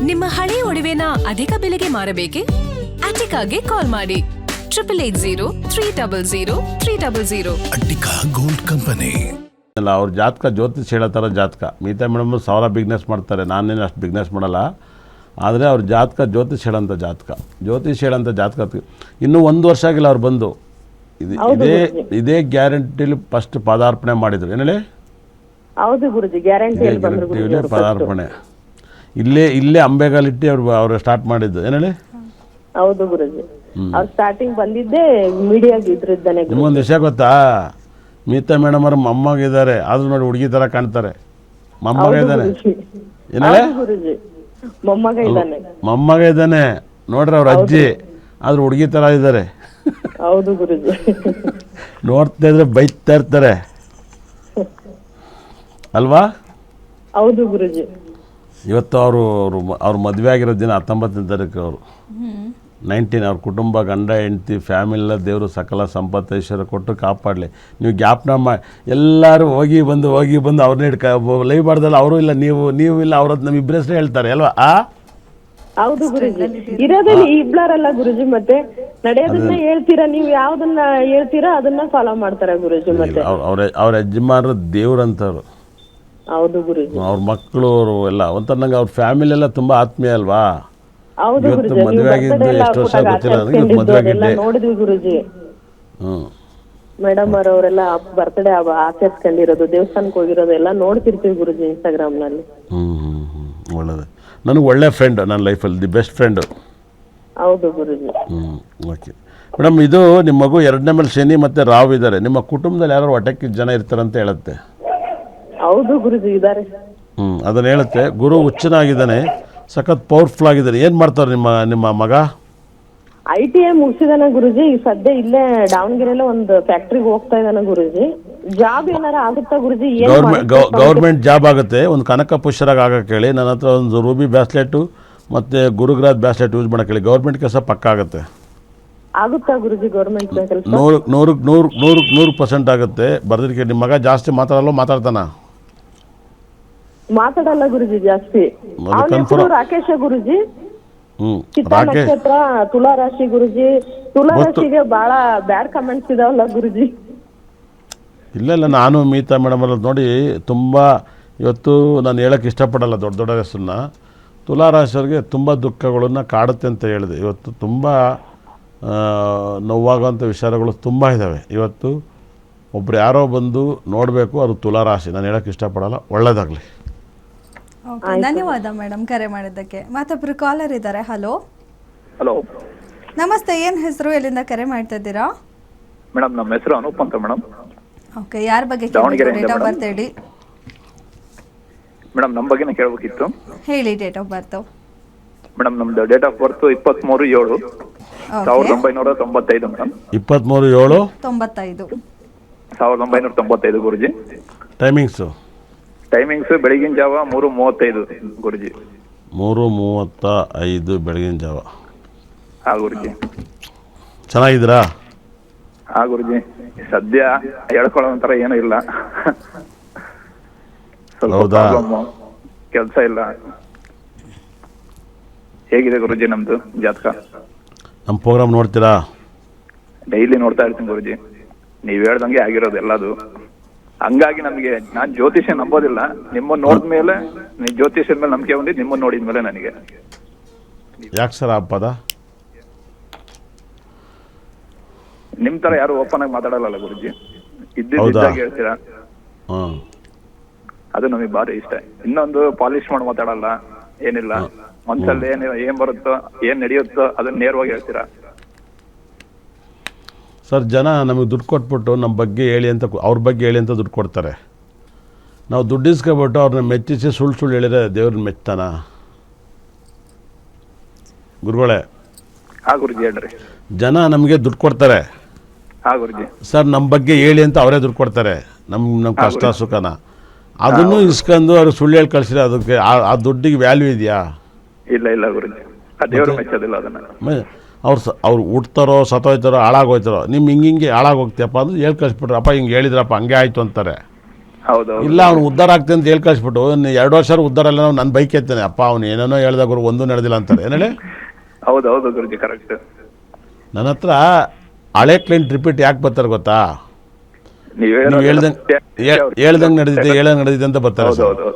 ನಿಮ್ಮ ಹಳೆಯ ಒಡವೆನ ಅಧಿಕ ಬೆಲೆಗೆ ಮಾರಬೇಕೆ? ಅಟಿಕಾಗೆ ಕಾಲ್ ಮಾಡಿ 8880 ಅಟ್ಟಿಕಾ ಗೋಲ್ಡ್ ಕಂಪನಿ. ಅಲ್ಲ, ಅವ್ರ ಜಾತಕ ಜ್ಯೋತಿಷ್ ಹೇಳೋ ಥರ ಜಾತಕ. ಮಿಗತಾ ಮೇಡಮ್ 1000 ಬಿಸ್ನೆಸ್ ಮಾಡ್ತಾರೆ, ನಾನೇನು ಅಷ್ಟು ಬಿಸ್ನೆಸ್ ಮಾಡಲ್ಲ. ಆದರೆ ಅವ್ರ ಜಾತಕ ಜ್ಯೋತಿಷ್ ಹೇಳೋಂಥ ಜಾತಕ. ಇನ್ನೂ 1 ವರ್ಷ ಆಗಿಲ್ಲ ಅವ್ರು ಬಂದು. ಇದೇ ಗ್ಯಾರಂಟಿಲಿ ಫಸ್ಟ್ ಪದಾರ್ಪಣೆ ಮಾಡಿದ್ರು. ಏನೇಳಿ? ಹೌದು ಗುರುಜಿ, ಗ್ಯಾರಂಟಿ ಪದಾರ್ಪಣೆ ಇಲ್ಲೇ ಅಂಬೆಗಾಲಿಟ್ಟು ಅವ್ರು ಸ್ಟಾರ್ಟ್ ಮಾಡಿದ್ದು. ಏನೇಳಿ? ಹೌದು ಗುರುಜಿ, ಅವ್ರು ಸ್ಟಾರ್ಟಿಂಗ್ ಬಂದಿದ್ದೆ ಮೀಡಿಯಾಗೆ ಇದ್ರಿದ್ದಾನೆ. ನಿಮ್ಗೊಂದು ವಿಷಯ ಗೊತ್ತಾ? ಮಿಗತಾ ಮೇಡಮ್ ಅವ್ರ ಮೊಮ್ಮಗಿದ್ದಾರೆ, ಆದ್ರೂ ನೋಡಿ ಹುಡುಗಿ ಥರ ಕಾಣ್ತಾರೆ. ಮೊಮ್ಮಗ ಇದ್ದಾನೆ. ಏನೇಳಿ? ಗುರುಜಿ ಮೊಮ್ಮಗ ಇದ್ದಾನೆ ನೋಡ್ರಿ, ಅವ್ರ ಅಜ್ಜಿ ಆದ್ರೂ ಹುಡುಗಿ ಥರ ಇದ್ದಾರೆ. ಹೌದು ಗುರುಜಿ. ನೋಡ್ತಾ ಇದ್ರೆ ಬೈತಾ ಇರ್ತಾರೆ ಅಲ್ವಾ? ಹೌದು ಗುರುಜಿ. ಇವತ್ತು ಅವ್ರ ಮದುವೆ ಆಗಿರೋ ದಿನ 19ನೇ ತಾರೀಕು. ಅವರು 19. ಅವ್ರ ಕುಟುಂಬ, ಗಂಡ ಹೆಂಡತಿ, ಫ್ಯಾಮಿಲಿಲ್ಲ ದೇವರು ಸಕಲ ಸಂಪತ್ತು ಐಶ್ವರ್ಯ ಕೊಟ್ಟು ಕಾಪಾಡಲಿ. ನೀವು ಜ್ಞಾಪನ ಮಾಡಿ ಎಲ್ಲರೂ ಹೋಗಿ ಬಂದು ಅವ್ರನ್ನೇ ಲೈವ್ ಮಾಡ್ದಲ್ಲ. ಅವರು ಇಲ್ಲ, ನೀವು ಇಲ್ಲ, ಅವ್ರದ್ದು ನಮ್ಮ ಇಬ್ಬರ ಹೆಸರು ಹೇಳ್ತಾರೆ ಅಲ್ವಾ? ಹೌದು ಗುರುಜಿ, ಇರೋದಲ್ಲಿ ಇಬ್ಳಾರಲ್ಲ ಗುರುಜಿ. ಮತ್ತೆ ನಡೆಯೋದನ್ನ ಹೇಳ್ತೀರಾ, ನೀವು ಯಾವ್ದನ್ನ ಹೇಳ್ತೀರಾ ಅದನ್ನ ಫಾಲೋ ಮಾಡ್ತಾರ ಗುರುಜಿ. ಮತ್ತೆ ಅವ್ರ ಯಜಮಾನರು ದೇವ್ರಂತವ್ರು. ಹೌದು ಗುರುಜಿ. ಅವ್ರ ಮಕ್ಕಳು ಅವರು ಎಲ್ಲ ಒಂಥರ ನಂಗೆ ಅವ್ರ ಫ್ಯಾಮಿಲಿ ಎಲ್ಲ ತುಂಬಾ ಆತ್ಮೀಯ ಅಲ್ವಾ? ಹೌದು ಗುರುಜಿ, ಮದುವೆ ಆಗಿದ್ದು ಎಷ್ಟು ವರ್ಷ ಗೊತ್ತಿಲ್ಲ ನನಗೆ. ಮದುವೆ ಆಗಿದ್ದೆ ನೋಡಿದ್ವಿ ಗುರುಜಿ. ಮೇಡಮ್ ಅವರೆಲ್ಲ ಬರ್ತ್ಡೇ ಆಚರಿಸ್ಕೊಂಡಿರೋದು, ದೇವಸ್ಥಾನಕ್ಕೆ ಹೋಗಿರೋದು ಎಲ್ಲ ನೋಡ್ತಿರ್ತೀವಿ ಗುರುಜಿ ಇನ್ಸ್ಟಾಗ್ರಾಮ್ ನಲ್ಲಿ. ಒಳ್ಳೇದು. ನನಗೆ ಒಳ್ಳೆ ಫ್ರೆಂಡ್ ನನ್ನ ಲೈಫಲ್ಲಿ, ದಿ ಬೆಸ್ಟ್ ಫ್ರೆಂಡು. ಹೌದು ಗುರುಜಿ. ಓಕೆ ಮೇಡಮ್, ಇದು ನಿಮ್ಮ ಮಗು 2ನೇ ಮೇಲೆ ಶನಿ ಮತ್ತು ರಾವ್ ಇದ್ದಾರೆ. ನಿಮ್ಮ ಕುಟುಂಬದಲ್ಲಿ ಯಾರು ಹೊಟ್ಟೆಕ್ಕಿದ ಜನ ಇರ್ತಾರಂತ ಹೇಳುತ್ತೆ. ಹೌದು ಗುರುಜಿ, ಇದಾರೆ. ಅದನ್ನು ಹೇಳುತ್ತೆ. ಗುರು ಹುಚ್ಚನಾಗಿದ್ದಾನೆ, ಸಖತ್ ಪವರ್ಫುಲ್ ಆಗಿದ್ದಾನೆ. ಏನು ಮಾಡ್ತಾರೆ ನಿಮ್ಮ ಮಗ? ITI ಮುಗಿಸಿದಾನೆ ಗುರುಜಿ. ಈ ಸದ್ಯ ಇಲ್ಲೇ ದಾವಣಗೆರೆಲ್ಲ ಒಂದು ಫ್ಯಾಕ್ಟ್ರಿಗೆ ಹೋಗ್ತಾ ಇದ್ದಾನೆ ಗುರುಜಿ. ಜಾಬ್ ಏನಾರ ಆಗುತ್ತಾ ಗುರುಜಿ? ಗೌರ್ಮೆಂಟ್ ಜಾಬ್ ಆಗುತ್ತೆ. ಒಂದು ಕನಕ ಪುಷ್ಯರಾಗ ಆಗಕ್ಕೆ ಹೇಳಿ. ನನ್ನ ಹತ್ರ ಒಂದು ರೂಬಿ ಬ್ಯಾಸ್ಲೆಟು ಮತ್ತು ಗುರುಗ್ರಾಜ್ ಬ್ಯಾಸ್ಲೆಟ್ ಯೂಸ್ ಮಾಡೋಕ್ಕೆ ಹೇಳಿ. ಗೌರ್ಮೆಂಟ್ ಕೆಲಸ ಪಕ್ಕ ಆಗುತ್ತೆ. ಆಗುತ್ತಾ ಗುರುಜಿ ಗೌರ್ಮೆಂಟ್ ಕೆಲಸ? 100% ಆಗುತ್ತೆ. ಬರ್ದಿಕ್ಕೆ ನಿಮ್ಮ ಮಗ ಜಾಸ್ತಿ ಮಾತಾಡ್ತಾನ? ಮಾತಾಡಲ್ಲ ಗುರುಜಿ ಜಾಸ್ತಿ. ರಾಕೇಶ ಗುರುಜಿ. ನಕ್ಷತ್ರ, ತುಲಾ ರಾಶಿ ಗುರುಜಿ. ತುಲಾ ರಾಶಿಗೆ ಬಹಳ ಬ್ಯಾಡ್ ಕಮೆಂಟ್ಸ್ ಇದಾವಲ್ಲ ಗುರುಜಿ? ಇಲ್ಲ, ನಾನು ಮಿಗತಾ ಮೇಡಮ್ ಎಲ್ಲ ನೋಡಿ ತುಂಬ ಇವತ್ತು ನಾನು ಹೇಳೋಕ್ಕೆ ಇಷ್ಟಪಡಲ್ಲ ದೊಡ್ಡ ಹೆಸರನ್ನ. ತುಲಾ ರಾಶಿಯವ್ರಿಗೆ ತುಂಬ ದುಃಖಗಳನ್ನು ಕಾಡುತ್ತೆ ಅಂತ ಹೇಳಿದೆ. ಇವತ್ತು ತುಂಬ ನೋವಾಗುವಂಥ ವಿಚಾರಗಳು ತುಂಬ ಇದ್ದಾವೆ. ಇವತ್ತು ಒಬ್ರು ಯಾರೋ ಬಂದು ನೋಡಬೇಕು, ಅದು ತುಲಾ ರಾಶಿ. ನಾನು ಹೇಳೋಕ್ಕೆ ಇಷ್ಟಪಡಲ್ಲ. ಒಳ್ಳೆಯದಾಗಲಿ. ಓಕೆ, ಧನ್ಯವಾದ ಮೇಡಮ್ ಕರೆ ಮಾಡಿದ್ದಕ್ಕೆ. ಮತ್ತೊಬ್ರು ಕಾಲರ್ ಇದ್ದಾರೆ. ಹಲೋ ನಮಸ್ತೆ, ಏನು ಹೆಸರು, ಎಲ್ಲಿಂದ ಕರೆ ಮಾಡ್ತಾ ಇದ್ದೀರಾ? ಮೇಡಮ್ ನಮ್ಮ ಹೆಸರು ಅನೂಪ್ ಅಂತ ಮೇಡಮ್. ಓಕೆ, ಯಾರ ಬಗ್ಗೆ ಡೇಟ್ ಆಫ್ ಬರ್ತ್ ಹೇಳಿ ಮೇಡಮ್. ನಮ್ಮ ಬಗ್ಗೆನೇ ಕೇಳಬೇಕಿತ್ತು. ಹೇಳಿ ಡೇಟ್ ಆಫ್ ಬರ್ತ್. ಮೇಡಮ್ ನಮ್ದು date of birth 23/7/1995 madam. 23/7/1995 Guruji. Timings ಬೆಳಗಿನ ಜಾವ 3:35 ಗುರುಜಿ. 3:35 ಬೆಳಗಿನ ಜಾವ. ಗುರುಜಿ ಚೆನ್ನಾಗಿದ್ದೀರಾ? ಗುರುಜಿ, ಸದ್ಯ ಹೇಳ್ಕೊಳ್ಳೋ ಒಂಥರ ಏನೂ ಇಲ್ಲ. ಸ್ವಲ್ಪ ಕೆಲಸ ಇಲ್ಲ. ಹೇಗಿದೆ ಗುರುಜಿ ನಮ್ದು ಜಾತಕ? ನಮ್ಮ ಪ್ರೋಗ್ರಾಮ್ ನೋಡ್ತೀರಾ? ಡೈಲಿ ನೋಡ್ತಾ ಇರ್ತೀನಿ ಗುರುಜಿ. ನೀವ್ ಹೇಳ್ದಂಗೆ ಆಗಿರೋದು ಎಲ್ಲದು. ಹಂಗಾಗಿ ನಮಗೆ, ನಾನ್ ಜ್ಯೋತಿಷ್ಯ ನಂಬೋದಿಲ್ಲ. ನಿಮ್ಮನ್ನ ನೋಡಿದ್ಮೇಲೆ, ನೀವು ಜ್ಯೋತಿಷ್ಯದ ಮೇಲೆ ನಂಬಿಕೆ ಬಂದಿದ್ದು ನಿಮ್ಮನ್ನ ನೋಡಿದ್ಮೇಲೆ ನನಗೆ. ಯಾಕೆ ಸರ್ ಆ ಪದ? ನಿಮ್ ತರ ಯಾರು ಓಪನ್ ಆಗಿ ಮಾತಾಡಲ್ಲ ಗುರುಜಿ. ಇದ್ದಾಗ ಹೇಳ್ತೀರಾ, ಅದು ನಮಗೆ ಭಾರಿ ಇಷ್ಟ. ಇನ್ನೊಂದು ಪಾಲಿಶ್ ಮಾಡಿ ಮಾತಾಡಲ್ಲ, ಏನಿಲ್ಲ. ಮನ್ಸಲ್ಲಿ ಏನ್ ಬರುತ್ತೋ, ಏನ್ ನಡೆಯುತ್ತೋ ಅದನ್ನ ನೇರವಾಗಿ ಹೇಳ್ತೀರಾ. ಸರ್, ಜನ ನಮಗೆ ದುಡ್ಡು ಕೊಟ್ಬಿಟ್ಟು ನಮ್ಮ ಬಗ್ಗೆ ಹೇಳಿ ಅಂತ, ಅವ್ರ ಬಗ್ಗೆ ಹೇಳಿ ಅಂತ ದುಡ್ಡು ಕೊಡ್ತಾರೆ. ನಾವು ದುಡ್ಡು ಇಸ್ಕೊಬಿಟ್ಟು ಅವ್ರನ್ನ ಮೆಚ್ಚಿಸಿ ಸುಳ್ಳು ಹೇಳಿದ್ರೆ ದೇವ್ರನ್ನ ಮೆಚ್ತಾನ? ಗುರುಗಳೇ, ಗುರುಜಿ ಹೇಳ್ರಿ. ಜನ ನಮಗೆ ದುಡ್ಡು ಕೊಡ್ತಾರೆ ಗುರುಜಿ. ಸರ್, ನಮ್ಮ ಬಗ್ಗೆ ಹೇಳಿ ಅಂತ ಅವರೇ ದುಡ್ಡು ಕೊಡ್ತಾರೆ. ನಮ್ಮ ಕಷ್ಟ ಸುಖನ ಅದನ್ನು ಇಸ್ಕೊಂಡು ಅವ್ರು ಸುಳ್ಳು ಹೇಳಿ ಕಳಿಸಿದ್ರೆ ಅದಕ್ಕೆ ಆ ದುಡ್ಡಿಗೆ ವ್ಯಾಲ್ಯೂ ಇದೆಯಾ? ಇಲ್ಲ ಗುರುಜಿ, ದೇವ್ರು ಮೆಚ್ಚೋದಿಲ್ಲ ಅದನ್ನ. ಅವ್ರು ಹುಡ್ತಾರೋ ಸತ್ತೋಯ್ತಾರೋ ಹಾಳಾಗೋಯ್ತಾರೋ, ನಿಮ್ಮ ಹಿಂಗೆ ಹಾಳಾಗೋಗ್ತೀಯಪ್ಪ ಅಂದ್ರೆ ಹೇಳಿ ಕಳಿಸ್ಬಿಟ್ರಪ್ಪ, ಹಿಂಗೆ ಹೇಳಿದ್ರಪ್ಪ ಹಂಗೆ ಆಯಿತು ಅಂತಾರೆ. ಹೌದೌದು ಇಲ್ಲ ಅವ್ನು ಉದ್ಧಾರ ಆಗ್ತದೆ ಅಂತ ಹೇಳಿ ಕಳಿಸ್ಬಿಟ್ಟು 2 ವರ್ಷ ಉದ್ಧಾರ ಎಲ್ಲ ನಾವು ನನ್ನ ಬೈಕ್ ಎತ್ತೇನೆ ಅಪ್ಪ ಅವ್ನು ಏನೇನೋ ಹೇಳ್ದಾಗ ಗುರು ಒಂದೂ ನಡೆದಿಲ್ಲ ಅಂತಾರೆ ಏನು ಹೇಳಿ. ಹೌದೌದು ಗುರುಜಿ ಕರೆಕ್ಟ್. ನನ್ನ ಹತ್ರ ಹಳೆ ಕ್ಲೈಂಟ್ ರಿಪೀಟ್ ಯಾಕೆ ಬರ್ತಾರೆ ಗೊತ್ತಾ, ನೀವು ನೀವು ಹೇಳ್ದಂಗೆ ನಡೆದಿದೆ ಅಂತ ಬರ್ತಾರೆ ಸರ್. ಹೌದೌದು